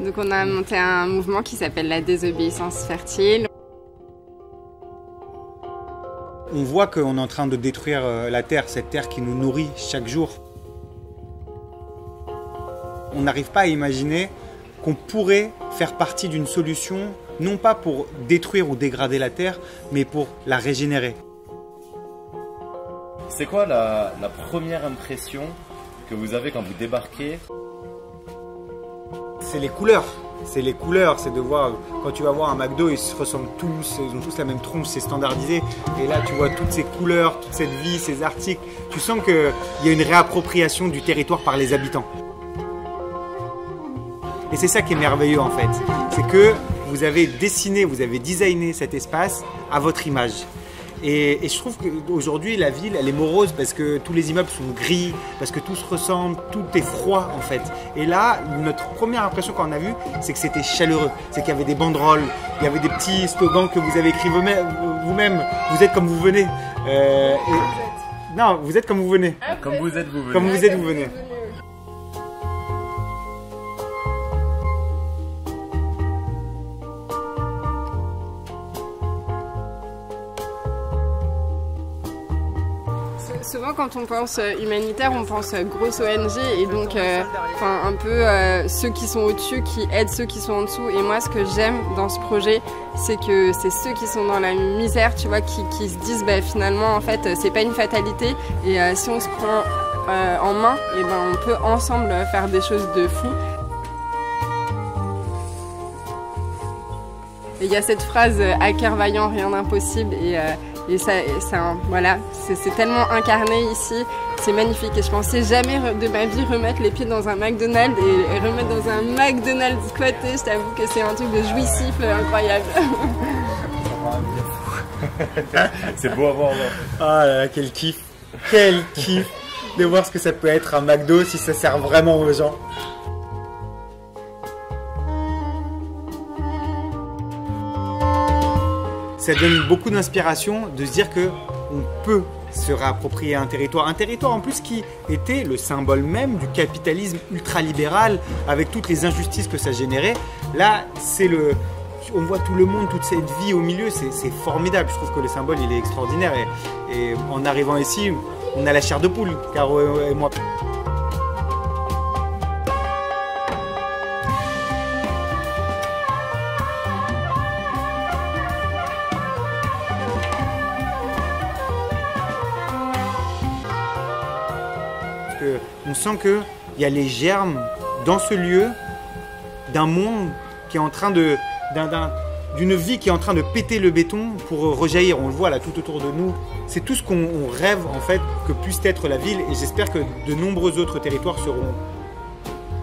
Donc on a monté un mouvement qui s'appelle la désobéissance fertile. On voit qu'on est en train de détruire la terre, cette terre qui nous nourrit chaque jour. On n'arrive pas à imaginer qu'on pourrait faire partie d'une solution, non pas pour détruire ou dégrader la terre, mais pour la régénérer. C'est quoi la première impression que vous avez quand vous débarquez? C'est les couleurs. C'est les couleurs, c'est de voir, quand tu vas voir un McDo, ils se ressemblent tous, ils ont tous la même tronche, c'est standardisé. Et là, tu vois toutes ces couleurs, toute cette vie, ces articles. Tu sens qu'il y a une réappropriation du territoire par les habitants. Et c'est ça qui est merveilleux en fait. C'est que vous avez dessiné, vous avez designé cet espace à votre image. Et je trouve qu'aujourd'hui, la ville, elle est morose parce que tous les immeubles sont gris, parce que tout se ressemble, tout est froid en fait. Et là, notre première impression qu'on a vue, c'est que c'était chaleureux. C'est qu'il y avait des banderoles, il y avait des petits slogans que vous avez écrits vous-même. Vous êtes comme vous venez. Non, vous êtes comme vous venez. Comme vous êtes, vous venez. Comme vous êtes, vous venez. Souvent quand on pense humanitaire, on pense grosse ONG et donc un peu ceux qui sont au-dessus qui aident ceux qui sont en dessous. Et moi ce que j'aime dans ce projet, c'est que c'est ceux qui sont dans la misère, tu vois, qui se disent bah, finalement en fait c'est pas une fatalité et si on se prend en main, et ben on peut ensemble faire des choses de fou. Et il y a cette phrase hacker vaillant, rien d'impossible et ça voilà, c'est tellement incarné ici, c'est magnifique et je pensais jamais de ma vie remettre les pieds dans un McDonald's et remettre dans un McDonald's squatté, je t'avoue que c'est un truc de jouissif incroyable. C'est beau à voir. Ah là là, quel kiff de voir ce que ça peut être un McDo si ça sert vraiment aux gens. Ça donne beaucoup d'inspiration de se dire qu'on peut se réapproprier un territoire en plus qui était le symbole même du capitalisme ultralibéral avec toutes les injustices que ça générait. Là, on voit tout le monde, toute cette vie au milieu, c'est formidable. Je trouve que le symbole il est extraordinaire et en arrivant ici, on a la chair de poule, Caro et moi. On sent qu'il y a les germes dans ce lieu d'un monde qui est en train d'une vie qui est en train de péter le béton pour rejaillir. On le voit là tout autour de nous. C'est tout ce qu'on rêve en fait que puisse être la ville et j'espère que de nombreux autres territoires seront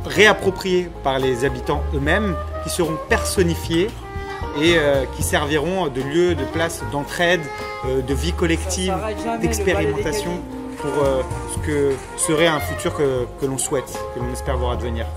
réappropriés par les habitants eux-mêmes, qui seront personnifiés et qui serviront de lieu, de place d'entraide, de vie collective, d'expérimentation pour ce que serait un futur que l'on souhaite, que l'on espère voir advenir.